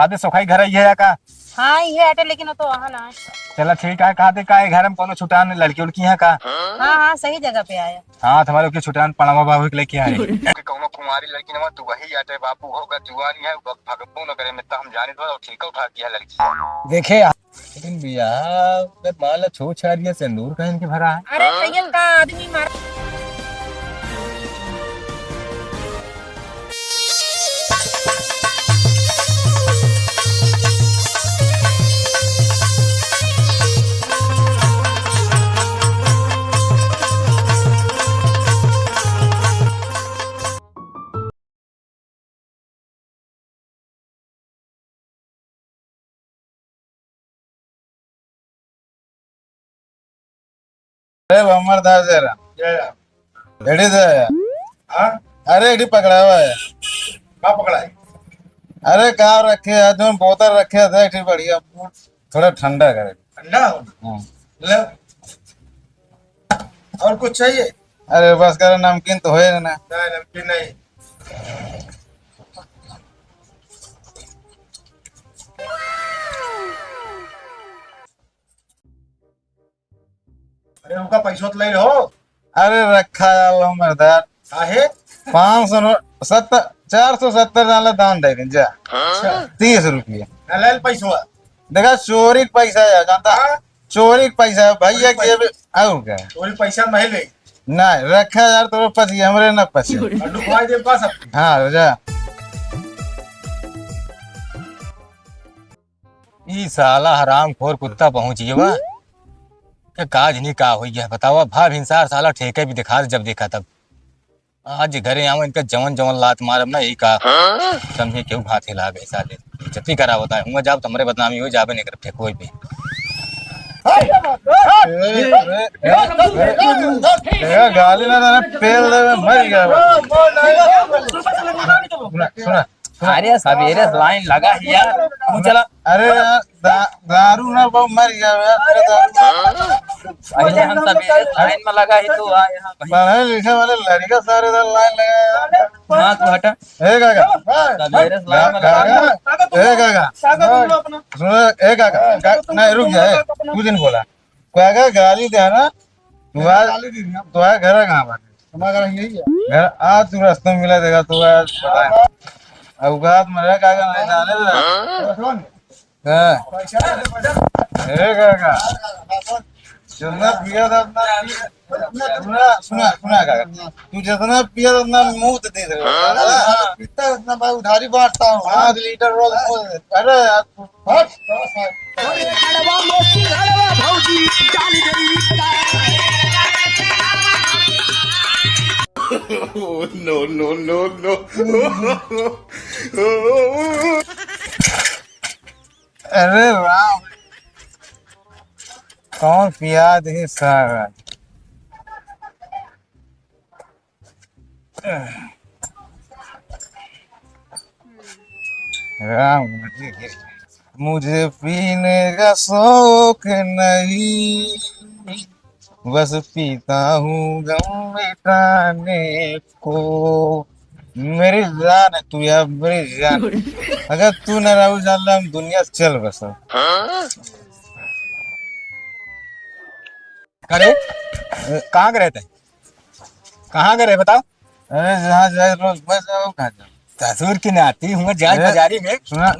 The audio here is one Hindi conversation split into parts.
कादे सुखाई घर आई है का? हाँ ये आटे लेकिन वो तो वहाँ ना है। चला ठीक है, कादे का घर में कोनो छुटान लड़की उड़की है का? हाँ हाँ सही जगह पे आया। हाँ तुम्हारे की छुटान पड़ावा बाबू के लेके आए। कौनो कुमारी लड़की न तू वही आटे बाबू होगा जुआनी है भगपू न करे में तो हम जाने दो ठीक उठा किया लड़की देखे लेकिन भैया माला छो छारिया सिंदूर पहन के भरा है। अरे तैयल का आदमी मार। अरे बमरदार जरा एडी दे हाँ अरे एडी पकड़ा हुआ है। कहाँ पकड़ा है? अरे कहाँ रखे है जो बोतल रखे थे ठीक बढ़िया थोड़ा ठंडा करे। ठंडा हाँ। ले और कुछ चाहिए? अरे बस कर नमकीन तो होएगा ना। नहीं नमकीन नहीं। अरे उनका पैसा तो ले लो। अरे रखा है मरदार काहे? 570 470 डाले दान दे जा 30 रुपये ले पैसा। देखा चोरी का पैसा है जानता हाँ? चोरी का पैसा है भैया के और क्या चोरी पैसा नहीं ले नहीं रखा यार तो पसी हमरे न पसी लुकवाई दे का सब। हाँ जा ई साला हरामखोर कुत्ता पहुंची बा क्या काज नहीं का हो गया बतावा भाव हिंसार साला ठेके भी दिखा जब देखा तब आज घरे आवा इनका जवन जवन लात मारब ना यही का समझे क्यों हाथे ला गए साले जति करा होता है हुआ जाब तुम्हारे बदनामी हो जाबे नहीं कर फेंको पे गाली ना देना पेल दे मर गया सुना सुना अरे सवेरे लाइन लगा ही यार तू चला अरे यार दारू ना बहु मर गया यार अरे हम सवेरे लाइन में लगा ही तू आ यहाँ पढ़े लिखे वाले लड़का सारे इधर लाइन लगे। हाँ तू हटा ए काका सवेरे लाइन में लगा ए काका सुनो ए काका नहीं रुक जा कुछ नहीं बोला काका गाली दे ना तुम्हारा घर कहाँ पर तुम्हारा घर यही है घर आज तू रास्ते में मिला देगा तू आज पता अवकात मरे काका नहीं जाने ए काका जितना पिया था उतना सुना सुना सुना काका तू जितना पिया था उतना मुंह दे दे पीता उतना मैं उधारी बांटता हूँ 5 लीटर रोज अरे यार No no no no। अरे राम कौन पिया दे सारा राम मुझे पीने का शौक नहीं बस पीता हूँ गम मिटाने को मेरी जान है तू यार मेरी जान अगर तू न रहू जान हम दुनिया से चल बस अरे कहाँ गए थे कहाँ गए बताओ अरे जहाँ जाए रोज बस जाओ कहाँ जाओ ससुर की नाती हूँ जाए बाजारी में सुना तू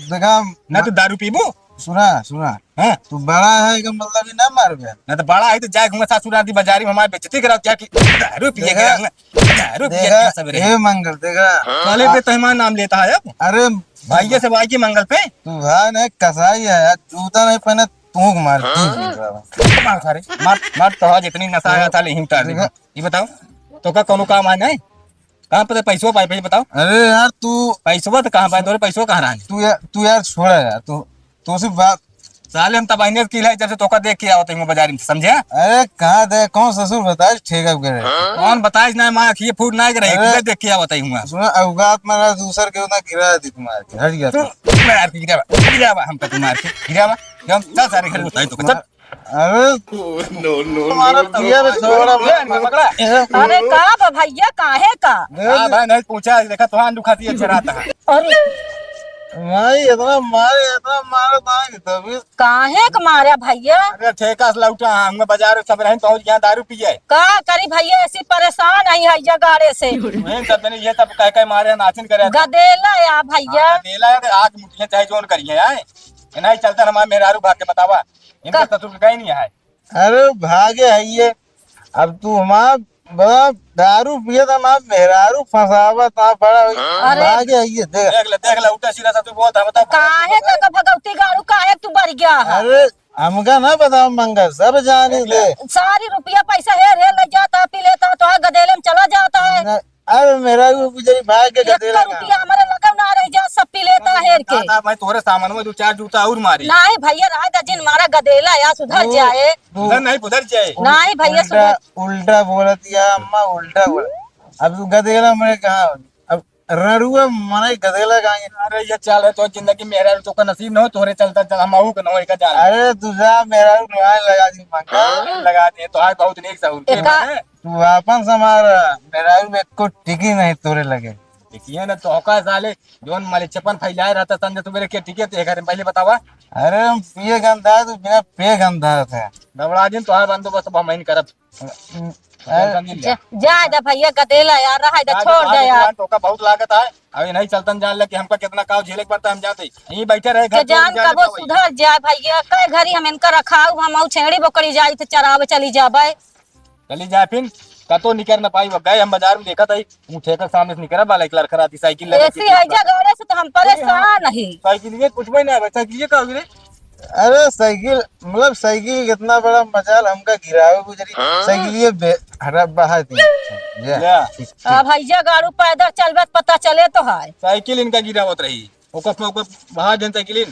देखा ना तू दारू पीबू सुना सुना हाँ तू बड़ा है का मतलब ना मार गया ना तो बड़ा है तो जाए घूंगा ससुर आदि बाजारी में हमारे बेइज्जती कराओ क्या कि दारू पिए दारू पिए देखा सवेरे ये मंगल देखा साले पे तहमान नाम लेता है अब अरे भाइये से भाई की मंगल पे तू भाई नहीं कसाई है यार जूता नहीं पहने तू मार मार सारे मार मार तो जितनी नशा आया था ले उतार देगा ये बताओ तो का कोनो काम आना है कहाँ पे पैसों पाए पे बताओ अरे यार तू पैसों तो कहाँ पाए तोरे पैसों कहाँ रहा तू यार छोड़ा यार तू सिर्फ बात साले हम तबाइने की है जब से तोका देख के आवत हूँ बाजारी में समझे अरे कहाँ दे कौन ससुर बताए ठेका करे कौन बताए ना माँ ये फूट ना करे देख के आवत हूँ सुना अवगात मारा दूसर के उतना गिरा दी तुम्हारे के हट गया मार के गिरावा हम तो मार के गिरावा हम चल सारे घर बताई तो चल अरे तुम्हारा भैया भी छोड़ा पकड़ा अरे का बा भैया काहे का? हाँ भाई नहीं पूछा देखा तो आंडू खाती अच्छा रहता है अरे भाई इतना मारा था तभी काहे का मारा भैया? अगर ठेका से लौटा हम बाजार सब रहे पहुंच गया दारू पिए का करी भैया, ऐसी परेशान आई है ये गाड़े से। वही सब ने ये सब कह कह मारे नाचिन करे गदेला या भैया। देला है आग मुठिया चाहे जोन करिए आए नहीं चलता हमारे मेहरारू भाग के बतावा इनका ससुर कहीं नहीं है अरे भागे है ये। अब तू हमारा बड़ा दारू पिए तो हमारा मेहरारू फंसावा था बड़ा भागे है ये देख ले उल्टा सीधा सब बहुत है बता काहे का भगवती गाड़ू काहे तू बढ़ गया है? अरे हमका ना बताओ मंगा सब जाने दे। सारी रुपया पैसा हेर हेर ले जाता पी लेता तो गदेले में चला जाता है। अरे मेरा भी गुजरी भाग के गदेला रुपया हमारे लगन ना रह जा, सब पी लेता हेर के। मैं तोरे सामान में दो चार जूता और मारी नहीं भैया रहा था जिन मारा गदेला या सुधर जाए। उधर नहीं उधर जाए नहीं भैया उल्टा बोलत या अम्मा उल्टा बोल। अब तू गदेला मैं कहा अब रड़ुआ मने गदेला कहाँ? अरे ये चाल है तो जिंदगी मेरा तो का नसीब न हो तोरे चलता चल हम आऊ का का जान अरे तुझा मेरा लगा दी मंगा लगा दे तो आज बहुत नेक सहूर के मैंने तू अपन समारा मेरा में को टिकी नहीं तोरे लगे। देखिए ना तो का साले जोन माले चपन फैलाए रहता संजय तो मेरे के टिके तो घर में पहले बतावा अरे हम पिए गंधा तो बिना पे गंधा था दबड़ा दिन तो हर बंदोबस्त अब हम नहीं करब जाए दा भैया गदेला यार रहा था छोड़ दे यार। तो का बहुत लागत है अभी नहीं चलतन जान ले कि हमका कितना काव झेले के पड़ता हम जाते यहीं बैठे रहे घर जान का वो सुधर जाए भैया। कई घड़ी हम इनका रखाऊ हम छेड़ी बकरी जाई तो चरावे चली जाबे चली जाए फिर कतो निकर न पाई गए हम बाजार में देखा था ठेकर के सामने से निकरा बाला एक लड़का आती साइकिल ऐसी है गाड़े से तो हम परेशान है। साइकिल ये कुछ भी नहीं साइकिल का रे अरे साइकिल मतलब साइकिल कितना बड़ा मजाल हमका गिरावे गुजरी साइकिल ये हरा बहा दी भैया गाड़ू पैदल चलबे पता चले तो है साइकिल इनका गिरावत रही ओकस में ओकस बाहर जन साइकिल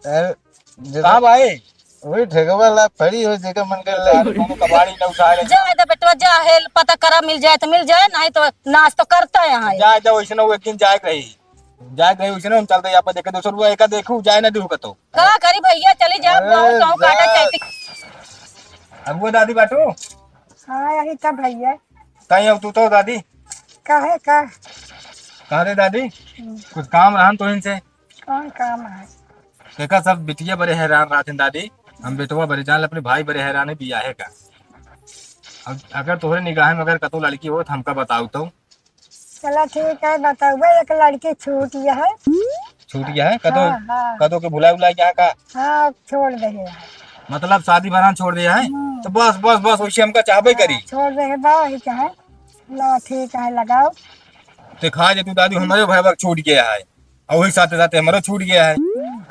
कहां भाई वही ठेकवा ला पड़ी हो जेका मन कर ले कबाड़ी न उठाए जाए तो बेटवा जा हेल पता करा मिल जाए तो मिल जाए नहीं तो नाश तो करता है यहाँ जाए जाओ वैसे एक दिन जाए रही वैसे हम चलते यहाँ पर देखे 200 रुपया एक देखू जाए ना देखू तो का करी भैया चली जाओ गाँव काटा चाहती अब वो दादी बाटू हाँ यही था भैया कहीं अब तू तो दादी काहे का कहा दे दादी कुछ काम रहा तो इनसे कौन काम है? देखा सब बिटिया बड़े हैरान रहा थे दादी हम बेटवा बड़े जान अपने भाई बड़े हैरान है बिया है का अब अगर तोहरे निगाह में अगर कतो लड़की हो तो हमका बताऊ तो चला ठीक है बताओ एक लड़की छूट गया है छूट गया है कतो हाँ। कतो के भुला उला क्या का हाँ छोड़ दे मतलब शादी बरान छोड़ दिया है तो बस बस बस वैसे हमका चाहबे करी छोड़ दे वही क्या है लो ठीक है लगाओ तो खा जे तू दादी हमारे भाई छूट गया है और वही साथ साथ हमारा छूट गया है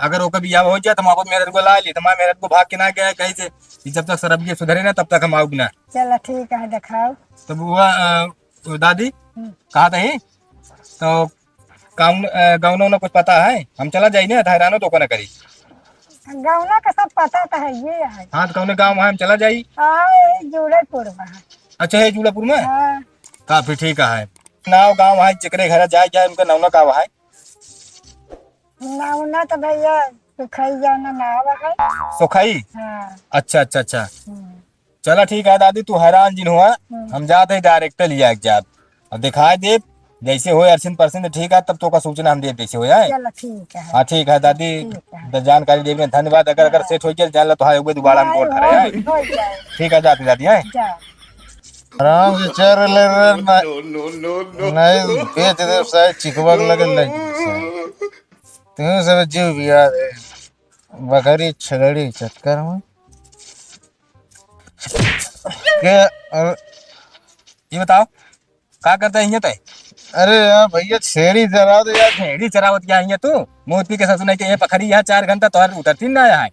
अगर वो कभी हो जाए तो हम मेरे को ला ली तो मेरे को भाग के ना गया है कहीं से जब तक सरब ये सुधरे ना तब तक हम आओगे ना चलो ठीक है दिखाओ तो वो दादी कहा था ही तो गाँव ना कुछ पता है हम चला जाए ना हैरानो तो को ना करी गाँव का सब पता तो है ये है हाँ तो कौन गाँव है हम चला जाई जूड़ेपुर में अच्छा है जूड़ापुर में काफी ठीक है नाव गाँव है जिक्रे घर जाए जाए उनका नौना का है नावना तो भैया सुखाई जाना नाव है सुखाई हाँ। अच्छा अच्छा अच्छा चला ठीक है दादी तू हैरान जिन हुआ हम जाते डायरेक्टर लिया जात अब दिखाए दे जैसे हो अर्सिन परसेंट ठीक है तब तो का सूचना हम दे जैसे हो जाए चलो ठीक है हाँ ठीक है दादी जानकारी देने में धन्यवाद अगर सेट हो जाए जान लो तो है दोबारा हम कोर्ट खड़े ठीक है जाती दादी है आराम से चल ले नहीं बेच दे शायद चिकवा लगे नहीं तुम सब जीव बिया दे बकरी छगड़ी चक्कर में के ये बताओ क्या करता है ये अरे यार भैया छेड़ी चरा दे यार छेड़ी चरावत क्या है तू मोती के ससुर के ये पखड़ी यहाँ 4 घंटा तो उतरती ना है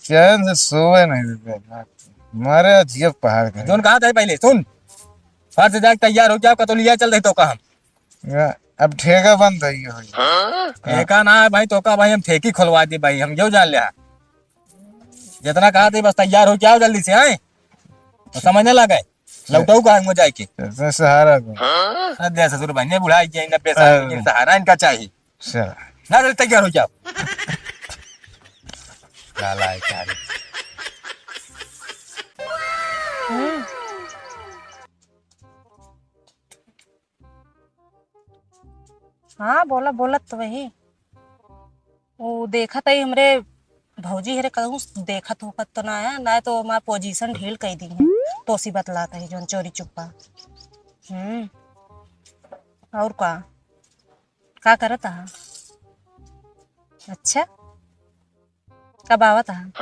चैन से सोए नहीं देते मारे जिया पहाड़ का जोन कहा था पहले सुन फट से जाके तैयार हो जाओ कतो लिया चल रही तो का हम अब ठेका बंद है ठेका ना है भाई तो का भाई हम ठेकी खुलवा दे भाई हम क्यों जान लिया जितना कहा था बस तैयार हो जाओ जल्दी से आए तो समझने लगा लौटाऊ का मुझे जाए के सहारा सद्या ससुर भाई ने बुढ़ाई के 90 साल की सहारा इनका चाहिए ना जल्दी तैयार हो जाओ लाला है हाँ बोला बोलत तो वही वो देखा था हमरे भौजी हरे कहूँ देखत होकत तो ना है ना तो हमार पोजीशन ढील कही दी है तो सी बतलाता है जोन चोरी चुप्पा। और का करत है? अच्छा कब आवत है?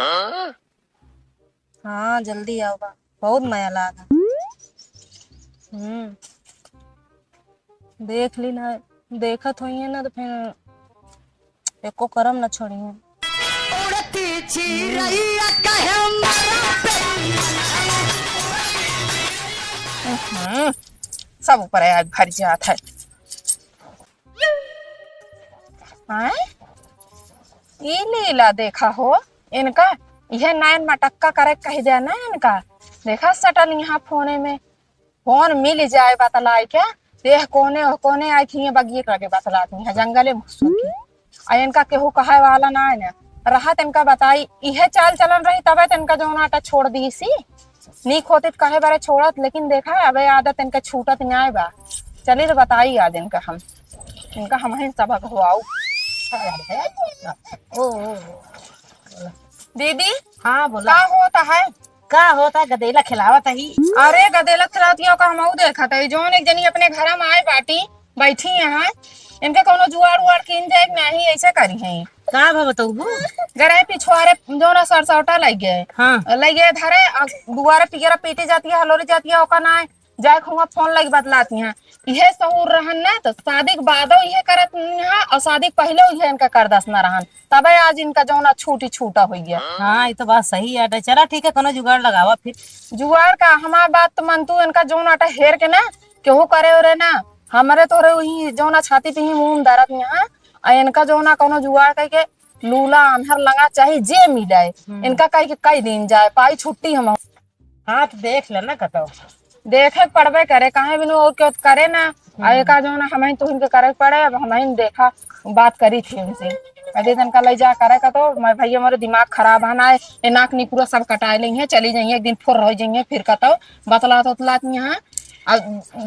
हाँ जल्दी आओ बा बहुत माया लागा। देख ली ना देखत हुई है ना तो फिर एको करम न छोड़िए। सब ऊपर आज भर जात है। ये लीला देखा हो इनका यह नैन मटक्का करे कह दिया ना इनका देखा सटल यहाँ फोने में फोन मिल जाए बतलाए क्या देख कोने कोने आई थी बगिए करके बतलाती है जंगले घुसूंगी और इनका केहू कहे वाला ना है ना राहत इनका बताई यह चाल चलन रही तबे तो इनका जो नाटा छोड़ दी सी नीक होते तो कहे बारे छोड़त लेकिन देखा अब आदत इनका छूटत न्याय बा चलिए तो बताई आज इनका हम ही सबक हुआ दीदी। हाँ बोला का होता है? का होता गदेला खिलावत ही। अरे गदेला खिलावती का हम देखा था जो एक जनी अपने घर में आए बाटी बैठी यहाँ इनके कोनो जुआड़ उड़ किन जाए नहीं ऐसे करी है का बताऊ गरे पिछुआरे जो ना सरसौटा लग गए। हाँ लग गए धरे दुआरे पिगरा पीटी जाती है हलोरी जाती है ओका ना जाए खुआ फोन लग बतलाती हैं यह सहूर रहन ना तो शादी के बाद यह करत यहाँ और शादी पहले यह इनका कर दस न रहन तबे आज इनका जो ना छूटा हो गया। हाँ ये तो बात सही है चला ठीक है कोनो जुगाड़ लगावा फिर जुगाड़ का हमारा बात तो मन तू इनका जो नाटा हेर के ना केहू करे रे ना हमारे तो वही जो ना छाती पे ही मुंह दरत यहाँ इनका जो ना कोनो जुगाड़ कह के लूला अंधर लगा चाहे जे मिले इनका कह के कई दिन जाए पाई छुट्टी हम। हाँ तो देख लेना कतो देखे पड़बे करे कहे बिनु और क्यों करे ना आए का जो ना हमें तो इनके करे पड़े अब हमें देखा बात करी थी उनसे अरे तनका ले जा करे का तो मैं भैया हमारे दिमाग खराब है ना ये नाक नी पूरा सब कटाए लेंगे चली जाइए एक दिन फुर रह जाइए फिर कतो बतला तो यहाँ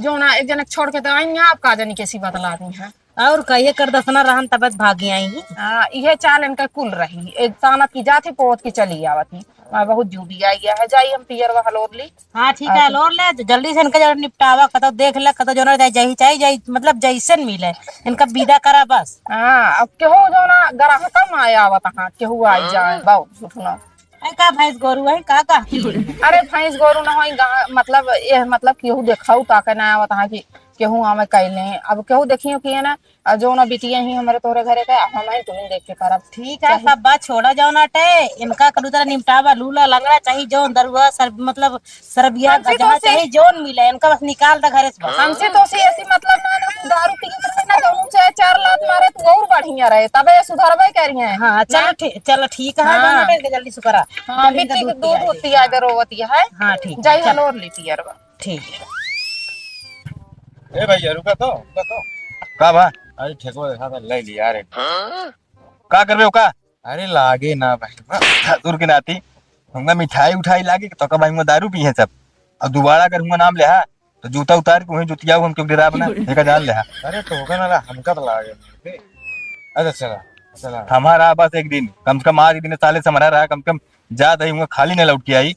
जो ना एक जनक छोड़ के तो आई आप का जनी कैसी बतला दी है और कहिए कर दसना रहन तबत भागी आई। हाँ यह चाल इनका कुल रही एक ताना की जाती पोत की चली आवती बहुत जूदी आई गया है जाई हम पियर वा हलोर ली। हाँ ठीक है हलोर ले जल्दी से इनका निपटावा कतो देख ले कतो जो ना जाई चाहिए मतलब जैसन मिले इनका विदा करा बस। हाँ अब केहू जो ना ग्राहक में आया आवत हाँ केहू आई जाए बहुत सुठना का भैंस गोरू है का अरे भैंस गोरू ना हो मतलब ये मतलब केहू देखाऊ ताके ना आवत हाँ की केहू हमें कैले अब केहू देखियो कि है ना जो ना बिटिया ही हमारे तोरे घरे का हम तुम्हें देख के करब। ठीक है सब बात छोड़ा जाओ ना टे इनका करू तरह निपटावा लूला लंगड़ा चाहिए जो दरुआ मतलब सरबिया जहाँ चाहिए जोन मिले इनका बस निकाल दा घरे से हमसे तो ऐसी मतलब ना दारू पी ना दोनों से 4 लात मारे तो और बढ़िया रहे तबे सुधरबे करिए। हाँ चलो ठीक है दोनों टे जल्दी सुकरा। हाँ बिट्टी के दूध होती है रोवती है। हाँ ठीक जाई हलोर लेती है ठीक है। ए भैया रुका तो का बा अरे ठेको देखा था ले लिया रे का करबे हो का? अरे लागे ना भाई दूर के नाती हमका मिठाई उठाई लागे तो का भाई दारू पी है सब अब दोबारा कर हुआ नाम ले तो जूता उतार के वही जुतिया हम क्यों गिरा बना देखा जान ले। अरे तो होगा ना हमका तो लागे अच्छा चला हमारा बस एक दिन कम से कम आज दिन साले से मरा रहा कम से कम जा दही खाली न लौट के आई।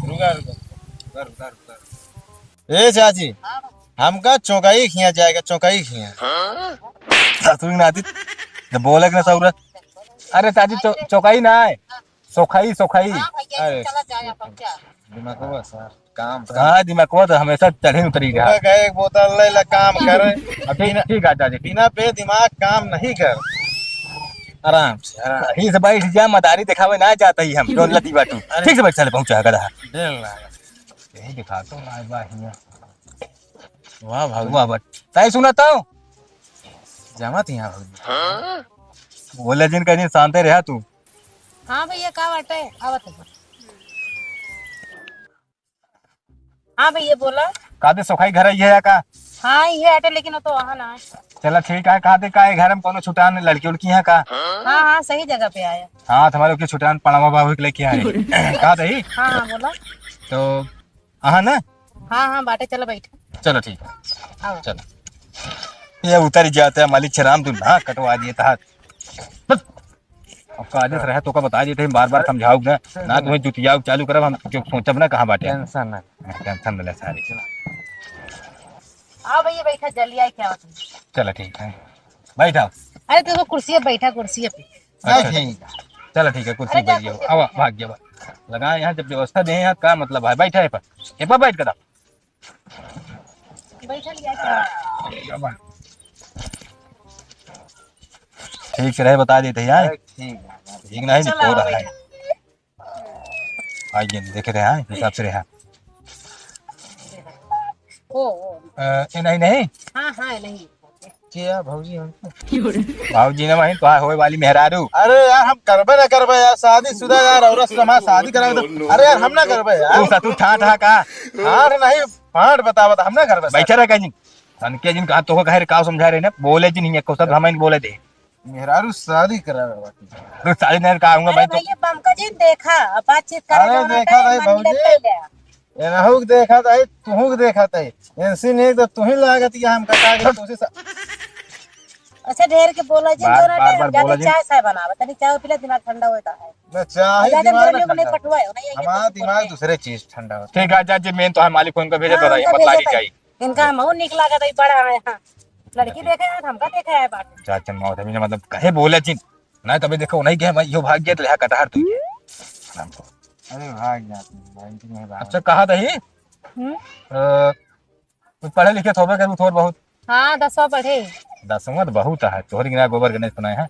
रुका ए चाची हमका चौकाई खिया जाएगा चौकाई खिया ससुर नाती जब बोले कि ना सौरत अरे चाची चौकाई ना है सोखाई अरे दिमाग सर काम हाँ दिमाग तो हमेशा चढ़े उतरी रहा एक बोतल ले ला काम करे ठीक है चाची बिना पे दिमाग काम नहीं कर आराम से से बैठ जा मदारी दिखावे ना जाता ही हम लती बाटू ठीक से बैठ चले पहुंचा गधा यही दिखाता हूँ वाह भाई वाह बट ताई सुनाता हूँ जमा थी यहाँ बोले जिन कहीं शांत रहा तू। हाँ भैया का बाटे आवत है। हाँ भैया बोला काते सोखाई घर आई है या का हाँ ये आटे लेकिन वो तो वहाँ ना है। चलो ठीक है, कहा थे का घर में कोनो छुटान लड़की उड़की है का? हाँ हाँ सही जगह पे आया। हाँ तुम्हारे के छुटान पड़ावा बाबू के लेके आए कहा थे हाँ हाँ बोला। तो हाँ ना, हाँ हाँ बाटे चलो बैठो। चलो ठीक है, आओ। चलो ये उतर जाता है मालिक शराम, तुम हाँ कटवा दिए था बस। अब आदेश रहे तो का बता दिए थे, बार बार समझाओ ना तुम्हें जुतियाओ चालू करब हम जो सोचब ना कहाँ बाटे। टेंशन टेंशन मिले सारी। आओ भैया बैठा जल्दी आई क्या होता है। चलो ठीक है बैठा। अरे तो कुर्सी पे बैठा, कुर्सी पे। चलो ठीक है, कुर्सी बैठ गया अब भाग गया लगा यहाँ जब व्यवस्था दे यहाँ का मतलब है बैठा है पर बैठ कर बैठा लिया क्या। ठीक से रहे बता देते यार। ठीक नहीं हो रहा है आइए देख रहे हैं हिसाब से रहा। ओ नहीं नहीं हाँ हाँ नहीं क्या भौजी हमको? भाजी ने वही तो होए वाली मेहरारू। अरे यार हम करबे ना करबे यार, शादीशुदा यार औरत से हमारा शादी करावे तो अरे यार हम ना करबे यार। तू ठा ठा का हाँ नहीं फाट बता हम ना करबे। बैठा रहा जिन सन के जिन कहा तो कह रहे का समझा रहे ना बोले जिन नहीं को सब हमें बोले दे मेहरारू शादी करावे बाकी। तो सारी नहर का आऊंगा भाई तो। भैया पंकज जी देखा बातचीत कर अरे देखा भाई भौजी एनहु के देखा था तुहू के देखा था एनसी नहीं तो तू ही लागत या हम कटा के तुसे अच्छा ढेर के बोला जी बार- जोरा बार- ढेर बार ज्यादा बोला जी। चाय साय बनावे तनी चाय पीला दिमाग ठंडा होता है। ना चाहे ज्यादा दिमाग गर्मियों में नहीं ठंडा। पटवाए नहीं ये हमारा दिमाग दूसरे चीज ठंडा होता ठीक है चाची मेन तो है मालिक को उनका भेजे तो रही हाँ, बतला भेजे दी तो- चाहिए। इनका हमहू निक लागत है बड़ा है। हाँ लड़की देखे हैं हमका देखा है बात। चाचा मौत है मतलब कहे बोले जिन ना तभी देखो नहीं के भाई यो भाग गया तो यहाँ कटहर तू है। अरे भाग जाती भाई नहीं भाग। अच्छा कहा था ही कुछ पढ़े लिखे थोड़े करूँ थोड़ बहुत हाँ 10वां पढ़े। 10वां तो बहुत है तोहरी गिना गोबर गणेश सुनाए हैं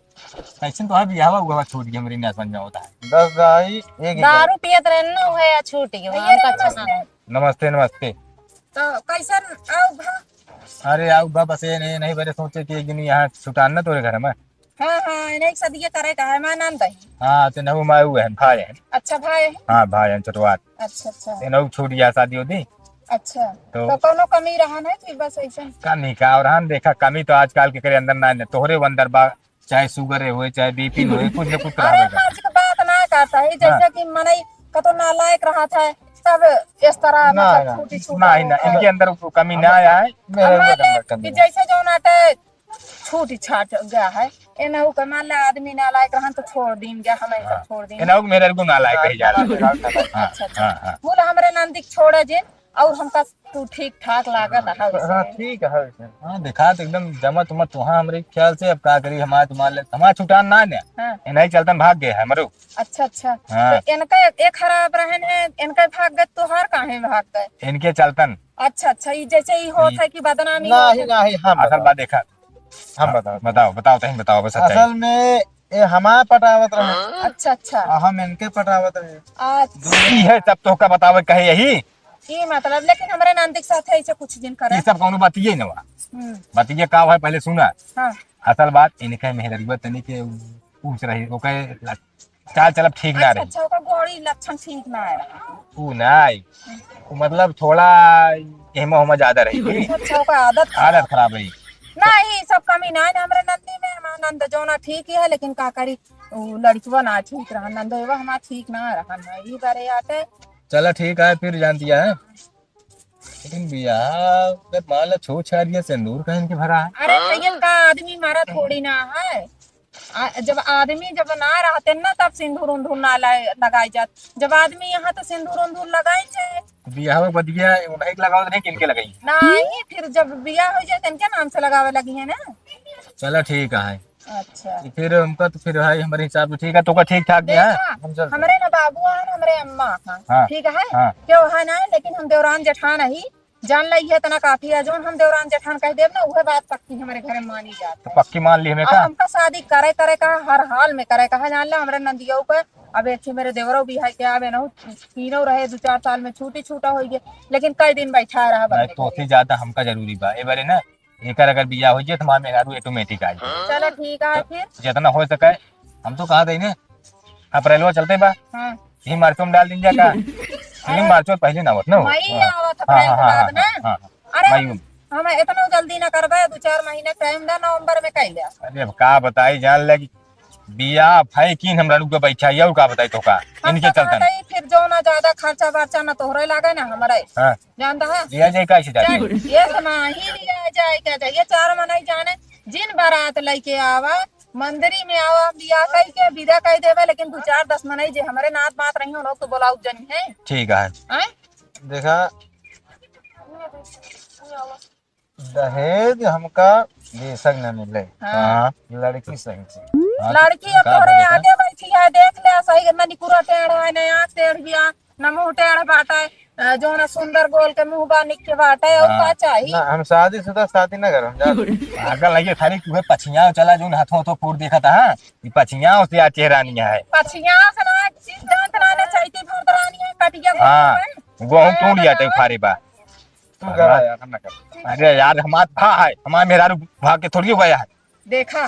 ऐसे तो है भी हवा हुआ छूट गया मेरी समझ में होता है। 10 दाई एक दारू पियत रहना है या छूट गया हमका अच्छा ना। नमस्ते नमस्ते। तो कैसन आओ भा। अरे आओ बा बस ये नहीं मेरे सोचे कि एक दिन यहाँ छुटान ना तोरे घर में। हाँ हाँ इन्हें सदिया करे का है मैं नाम दही। हाँ तो नहु माए हुए हैं भाई हैं। अच्छा भाई है। हाँ भाई हैं चटवार अच्छा अच्छा नहु छूट गया शादी होती अच्छा तो- तो कोनो कमी रहा है कि बस ऐसा। कमी का और हम देखा कमी तो आजकल के करे अंदर ना तोहरे अंदर बा चाहे शुगर हुए चाहे बीपी हुए कुछ न कुछ अरे करावे आज की बात ना करता है जैसे कि मनई कतो नालायक रहा था सब इस तरह ना, मतलब ना, छोटी छोटी ना ही ना इनके अंदर वो कमी ना आया है। कि जैसे जो नाटे छूट छाट गया है एनहु के मान ले आदमी नालायक रहन तो छोड़ दीन गया हमें सब छोड़ दीन। इनहु मेरे को ना लायक कही जा रहा है। हाँ अच्छा अच्छा हाँ हाँ बोला हमरे नंदिक छोड़े जिन और हमका तू ठीक ठाक लागत है हाँ ठीक है हाँ देखा तो एकदम जमत उमत वहाँ हमारे ख्याल से अब क्या करी हमारे तुम्हारा छुटान ना है हाँ नहीं चलता भाग गए है मरु। अच्छा अच्छा हाँ। तो इनका एक खराब रहन है इनका भाग गए तो हर काहे भाग गए। इनके चलतन अच्छा अच्छा ये जैसे ही होता है कि बदनामी नहीं नहीं हम असल बात देखा हम बताओ बताओ तहीं बताओ बस सच्चाई। असल में ये हमारे पटावत रहे अच्छा अच्छा और हम इनके पटावत रहे। अच्छा ई है सब तो का बतावे कहे यही ये मतलब लेकिन हमारे नंदिक साथ ऐसे कुछ दिन करे। ये सब कौन बतिये ना हम्म, बतिये का है पहले सुना। हाँ असल बात इनके मेहरबा तनी के पूछ रही ओके चाल चलब ठीक ना अच्छा रही अच्छा ओकर गोड़ी लक्षण ठीक ना है। ऊ नहीं ऊ मतलब थोड़ा एमा होमा ज्यादा रही अच्छा ओकर आदत आदत खराब रही। नहीं सब कमी ना है हमरे नंदी में हमारा नंद जोना ठीक ही है लेकिन का करी उ लड़कीवा ना ठीक रहा नंद एवा हमारा ठीक ना रहा ना ई बारे आते। चलो ठीक है फिर जान दिया है लेकिन बियाह मान लो छो छाड़िया सिंदूर कहीं के भरा है। अरे भैया का आदमी मारा थोड़ी ना है। जब आदमी जब ना रहते ना तब सिंदूर उंदूर ना लगाई जात जब आदमी यहाँ तो सिंदूर उंदूर लगाई जाए बियाह बदिया उन्हें लगाओ नहीं किनके लगाई। नहीं फिर जब बिया हो जाए इनके नाम से लगावे लगी है ना। चलो ठीक है अच्छा फिर हमका तो फिर भाई हमारे हिसाब से ठीक है तो का ठीक ठाक गया है। देखा, हमरे ना बाबू है हमरे अम्मा हाँ। है ठीक है हाँ। क्यों है ना लेकिन हम देवरान जेठान ही जान ली है तना काफी है जो हम देवरान जेठान कह देव ना वह बात पक्की हमारे घर में मानी जाती तो है। पक्की मान ली हमें और का हमका शादी करे करे का हर हाल में करे कहा जान ले हमारे नंदियों पे अब एक मेरे देवरों भी है क्या अब ना तीनों रहे 2-4 साल में छूटी छूटा हो गया लेकिन कई दिन बैठा रहा नहीं तो उससे ज्यादा हमका जरूरी बा ए बारे ना एकर अगर बियाह हो जाए तो हमारे मेहरारू ऑटोमेटिक आ जाए। चलो ठीक है फिर जितना हो सके हम तो कहा देने अप्रैलवा चलते बा हाँ यही मार्चो में डाल दीजिए का यही मार्चो पहले ना होत ना मई आवत हाँ अप्रैल के बाद ना। हाँ अरे मई में हम इतना जल्दी ना करबे, 2-4 महीने टाइम दा, नवंबर में कैले। अरे अब का बताई जान लगी बिया भाई की हमरा लोग के बैठा और का बताई तो का इनके चलता नहीं फिर जो ना ज्यादा खर्चा वर्चा ना तोहरे लागे ना हमारे, हां जानता है लिया जाए कैसे जाते ये ना ही लिया जाए क्या जाए, 4 महीने जाने जिन बारात लेके आवा मंदिरी में आवा बिया कह के विदा कह देवे, लेकिन 2-4-10 महीने जे हमारे नात बात रही हो लोग तो बोलाऊ जनी है। ठीक है हैं देखा दहेज हमका बेशक न मिले, हां लड़की सही से। लड़की अब तोरे आगे बैठी है, देख ले सही ना निकुरा टेढ़ है ना आंख टेढ़ बिया ना मुंह टेढ़ बाटा है, जो ना सुंदर गोल के मुंह बा निक बाटा है, और का चाहिए ना हम शादीशुदा शादी न करम जा। आगे लगे थारी तुहे पछिया चला जो हाथों तो फूट देखा था ये पछिया से या चेहरा नहीं है पछिया से ना सिद्धांत ना चाहिए भरदरानी है कटिया हां वो हम टूट जाते फारे बा तू करा यार, हम न कर। अरे यार हमार भा है हमार मेहरारू भाग के थोड़ी गया है। देखा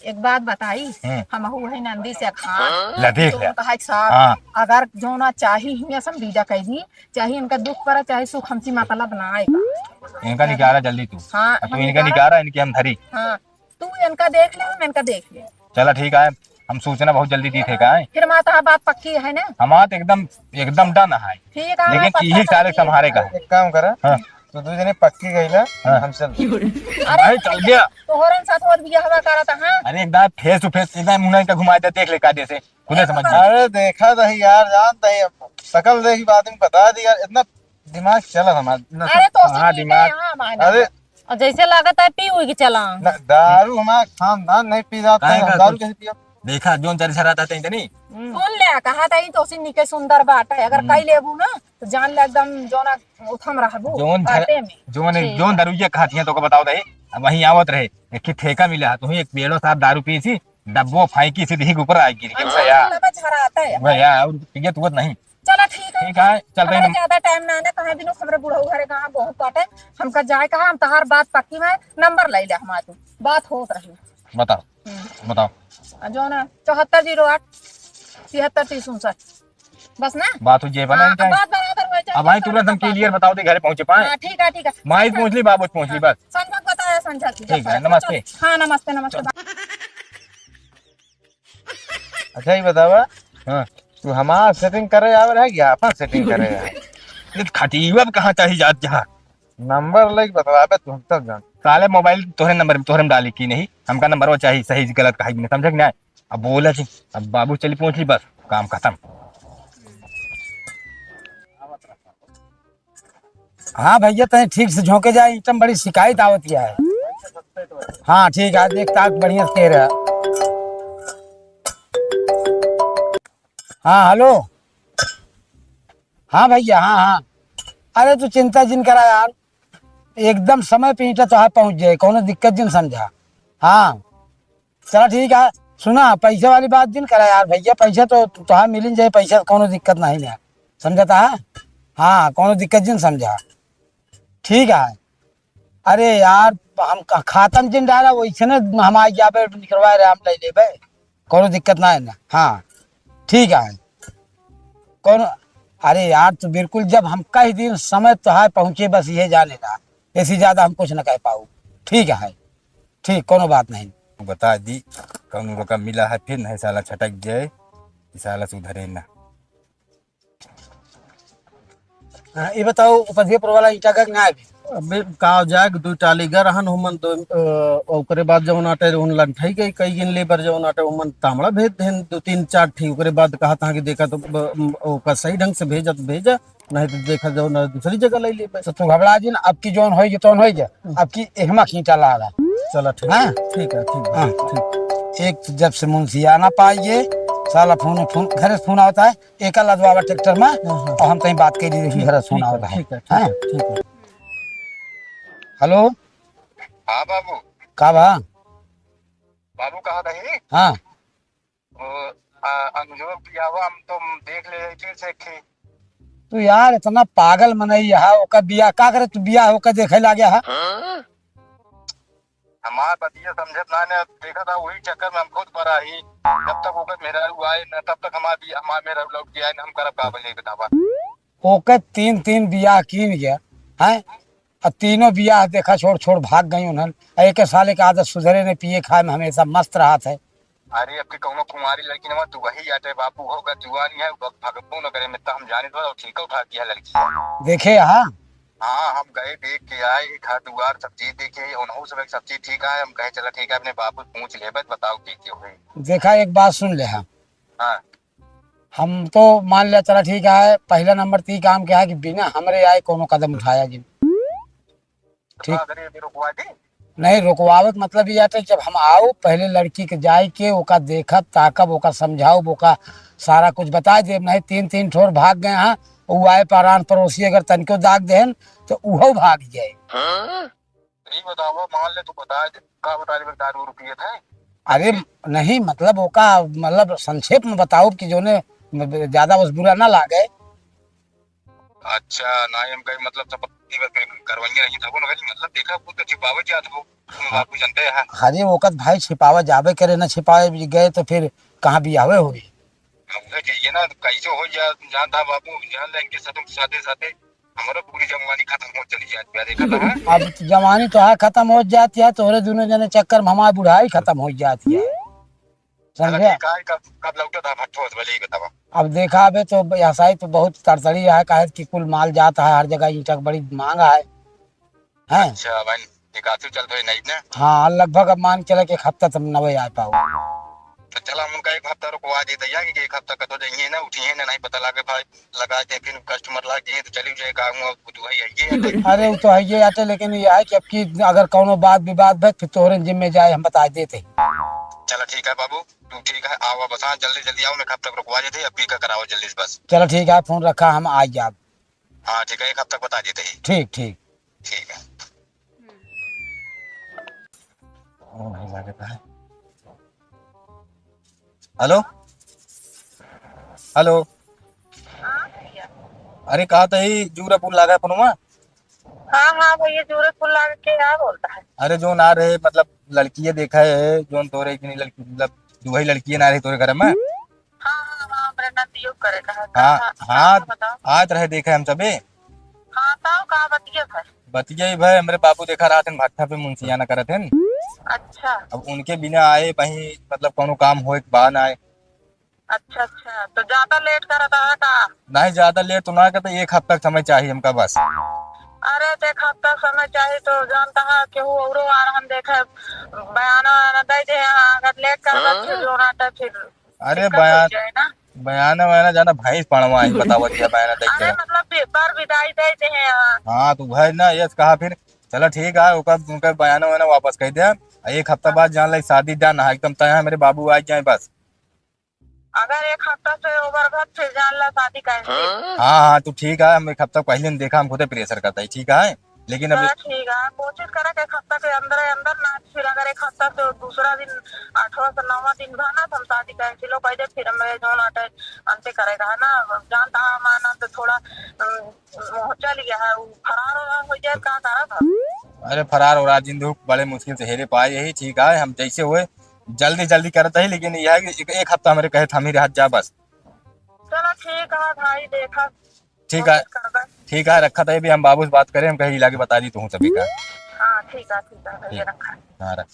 एक बात बताई, हम है नंदी से खा ला देख ले कहा साहब हाँ। अगर जो ना चाहिए हिमें सब बीजा कह दी, चाहे इनका दुख पड़ा चाहे सुख हमसी मतलब बनाएगा। इनका निकारा जल्दी तू हाँ तू इनका निकारा इनकी हम धरी। हाँ तू इनका देख ले, हम इनका देख ले। चला ठीक है हम सूचना बहुत जल्दी दी थे का है फिर माता बात पक्की है ना, हमार एकदम एकदम डन है ठीक है लेकिन यही सारे संभारे का है। एक काम करा हाँ। तो तू जने पक्की गईला हाँ। हम चल। अरे चल गया तोहरन साथ और भी हवा करा था। हाँ अरे एकदम फेस टू फेस एकदम मुंह का घुमाए दे देख ले कायदे से खुदे समझ में। अरे देखा दही यार, जानता ही शकल देखी बात में बता दी यार, इतना दिमाग चला हमारा। अरे तो हाँ, दिमाग अरे और जैसे लागत है पी हुई चला न, दारू हमारा खानदान नहीं पी जाता है, काहे हम का दारू कैसे पियो? देखा जोन चल सराता थे नहीं सुन ले कहा था तो सिन्नी के सुंदर बाट है, अगर कई लेबू ना तो जान ले एकदम जो ना उठम रहबू जोन बाटे में। जोन दारूया खाती है तो को बताओ दही वहीं आवत रहे एक ठेका मिला तो एक पेड़ो साथ दारू पी थी डब्बो फाइकी सीधी ऊपर आई गिर गई भैया झराता है भैया और पिए तुवत नहीं। चलो ठीक है चलते हमारे हैं ज्यादा टाइम ना आने कहे बिनु हमरे बुढ़ऊ घरे कहां बहुत बाटे, हमका जाए कहा हम तहार बात पक्की में नंबर ले ले हमारे बात होत रही। बताओ बताओ जो ना 7408 7359 बस ना बात हो जे बना हाँ, बात बराबर हो जाए। अब भाई तुरंत हम क्लियर बताओ दे घरे पहुंचे पाए। हाँ ठीक है माई पहुंच ली बाबू पहुंच ली बस संजय बताया संजय ठीक है नमस्ते। हाँ नमस्ते नमस्ते। अच्छा ही बतावा हाँ तू हमारा सेटिंग करे आवे है क्या अपन सेटिंग करे है? ये खटीवा कहाँ चाहिए जात जहाँ नंबर लेके बतावे तू हम तक जान। साले मोबाइल तोहरे नंबर में तोहरे में डाली की नहीं हमका नंबर वो चाहिए सही गलत कहा नहीं समझ नहीं आए। अब बोला जी अब बाबू चली पहुंच ली बस काम खत्म। हाँ भैया तय ठीक से झोंके जाए एकदम बड़ी शिकायत आवत है। हाँ ठीक है देखता बढ़िया से कह रहा। हाँ हेलो हाँ भैया हाँ हाँ अरे तू चिंता जिन करा यार एकदम समय पे ईटा तो पहुंच जाए कोनो दिक्कत जिन समझा। हाँ चलो ठीक है सुना पैसे वाली बात जिन करा यार भैया पैसा तो तुहार मिल जाए पैसा कोनो दिक्कत नहीं है समझता है। हाँ कोनो दिक्कत जिन समझा ठीक है। अरे यार हम खातम जिन डाला वैसे ना हम आज यहाँ पे निकलवा रहे हम ले ले कोनो दिक्कत ना है ना। हाँ ठीक है कौन अरे यार तो बिल्कुल जब हम कई दिन समय तो है पहुंचे बस ये जाने का ऐसी ज्यादा हम कुछ न कह पाऊ। ठीक है ठीक कोनो बात नहीं बता दी कौन रकम मिला है फिर नहीं साला छटक जाए साला सुधरे ना। ये बताओ उपजेपुर वाला ईटा का ना है अबे का जाग दू टाली गरहन हुमन तो ओकरे बाद जवन आटे उन लंठाई गई कई गिन लेबर जवन आटे उमन तामड़ा भेज देन 2-3-4 ठीक ओकरे बाद कहा था कि देखा तो ओका सही ढंग से भेजा तो भेजा नहीं तो देखा जो ना दूसरी जगह ले ले तो तू घबरा जी ना अब की जोन होई तोन होई जा अब की एहमा ईटा ला रहा। चला ठीक हाँ? ठीक है ठीक हाँ। है ठीक। एक तो जब से मुंशिया ना पाइए साला फोन घर से फोन आता है एक लदवावा ट्रैक्टर में और हम कहीं बात कर रही घर से फोन आता है। ठीक है हाँ? ठीक है। हेलो हाँ बाबू का बा बाबू कहा रही हाँ अनुजोग बियावा हम तुम देख ले फिर से खे तू यार इतना पागल मनई है ओका बिया का करे तू बिया होकर देखे ला गया है। हमार बतिया समझत ना ने देखा था वही चक्कर में हम खुद पड़ा ही जब तक ओकर मेरा आए न तब तक हमार मेरा लौट गया हम करब का बोले बतावा ओके 3 बिया कीन गया है और तीनों बियाह देखा छोड़ छोड़ भाग गई उन्हन। एक साले के आदत सुधरे ने, पिए खाए में हमेशा मस्त रहा था। अरे अब की कौनो कुमारी लड़की नवा तू वही आटे बापू होगा जुआनी है भगपू न करे में तो हम जाने तो ठीक उठा किया लड़की। देखे यहाँ हाँ हम गए देख के आए, एक हाथ दुआर सब चीज देखे उन्हों सब एक सब चीज ठीक है। हम कहे चला ठीक है अपने बापू पूछ ले बस बताओ की हुई। देखा, एक बात सुन ले, हम हाँ हम तो मान लिया चला ठीक है, पहला नंबर ती काम क्या है कि बिना हमरे आए कोनो कदम उठाया जी। ठीक। अगर ये रुकवा दी नहीं रुकवावत मतलब ये आता है जब हम आओ पहले लड़की के जाए के ओका देखब ताकब ओका समझाओ ओका सारा कुछ बता दे। नहीं तीन तीन ठोर भाग गए हैं, वो आए पारान पड़ोसी अगर तनिको दाग देन तो उहो भाग जाए। नहीं बताओ मान ले तू बता दे का बता दे दारू रुपये थे। अरे नहीं मतलब ओका मतलब संक्षेप में बताओ कि जो ने ज्यादा बस बुरा ना लागे। अच्छा ना हम कहीं मतलब सब करवाइया नहीं था वो ना मतलब देखा कुछ तो छिपावे जात हो बापू जानते हैं। हरे वक्त भाई छिपावा जावे करे ना छिपावे गए तो फिर कहाँ भी आवे हुई। हमने चाहिए ना कैसे हो जा जान था बापू जान लेंगे सब साथे साथे हमारा पूरी जवानी खत्म हो चली जाती है देखा था। अब जवानी तो है खत्म हो जाती है, तोरे दोनों जने चक्कर में हमारी बुढ़ाई खत्म हो जाती है, समझे। कब लौटा था भट्टो भले ही बतावा। अब देखा अबे तो ऐसा ही तो बहुत तड़तड़ी है, काहे कि कुल माल जाता है हर जगह, ईंट बड़ी मांग है। हैं? अच्छा भाई एक आते चल तो नहीं ना। हाँ लगभग अब मान चले कि एक हफ्ता तुम नवे आ पाओ। तो चला हम उनका एक हफ्ता रुकवा देते या कि एक हफ्ता का तो जाइए ना उठिए ना नहीं पता लगे भाई लगा दे फिर कस्टमर ला दिए तो चली जाए काम तू है। अरे वो तो है ये आते, लेकिन ये है कि अब की अगर कोनो बात विवाद है फिर तोहरे जिम्मे जाए हम बता देते। चलो ठीक है बाबू तू ठीक है आओ बस। हाँ जल्दी जल्दी आओ, मैं कब तक रुकवा देते अब का कराओ जल्दी से बस। चलो ठीक है, फोन रखा, हम आ जाए। हाँ ठीक है एक हफ्ता बता देते ही। ठीक ठीक ठीक है। Hello hello. अरे कहा था ही जूरा पुल लगा पनुमा। हाँ हाँ भैया जूरे फुल लाग के क्या बोलता है। अरे जो ना रहे मतलब लड़की देखा है जो तोरे की नहीं लड़की मतलब वही लड़की ना रही तोरे घर में। हाँ हाँ हाँ मेरा नतियो करे कहा। हाँ हाँ आज रहे देखा हम सबे। हाँ ताऊ कहा बतिया था। बतिया भाई मेरे बाबू देखा रहा थे भाट्टा पे मुंशियाना करे थे। अच्छा अब उनके बिना आए वही मतलब कोनो काम हो बा ना आए। अच्छा अच्छा तो ज्यादा लेट कर रहा का। नहीं ज्यादा लेट तो ना करते, एक हफ्ता समय चाहिए हमका बस। अरे देख हफ्ता समय चाहिए तो जानता है कि वो औरो आ रहा हम देखे बयाना दे दे अगर लेट कर फिर जो नाटा फिर। अरे बयान बयाना वयाना जाना भाई पढ़वा ही बतावा दिया बयाना देख अरे मतलब पेपर विदाई देते हैं यहाँ। हाँ तो भाई ना यस कहा फिर चलो ठीक है उनका बयाना वयाना वापस कर दिया। एक हफ्ता बाद जान लगी शादी जाना एकदम तय मेरे बाबू आ जाए बस। अगर एक हफ्ता से ओवर घर फिर जान ला शादी करेंगे। हाँ हाँ तो ठीक है, हम एक हफ्ता पहले ने देखा हम खुद प्रेशर करता है ठीक है, लेकिन अभी ठीक है कोशिश करें कि एक हफ्ता के अंदर अंदर ना फिर अगर एक हफ्ता से दूसरा दिन 8वां से 9वां दिन भाना तो हम शादी कैंसिल हो पाए फिर हमें जो नाटे अंत करेगा है ना जानता है माना तो थोड़ा चल गया है फरार हो जाए क्या करा था। अरे फरार हो रहा जिंदू बड़े मुश्किल से हेरे पाए यही ठीक है, हम जैसे हुए जल्दी जल्दी करते है, लेकिन यह है कि एक हफ्ता हमारे कहे था मेरे हाथ जा बस। चलो ठीक है भाई देखा ठीक है ठीक है रखा था भी हम बाबू से बात करें, हम कहीं इलाके बता दी तू सभी का। हाँ ठीक है भैया रखा। हाँ रख।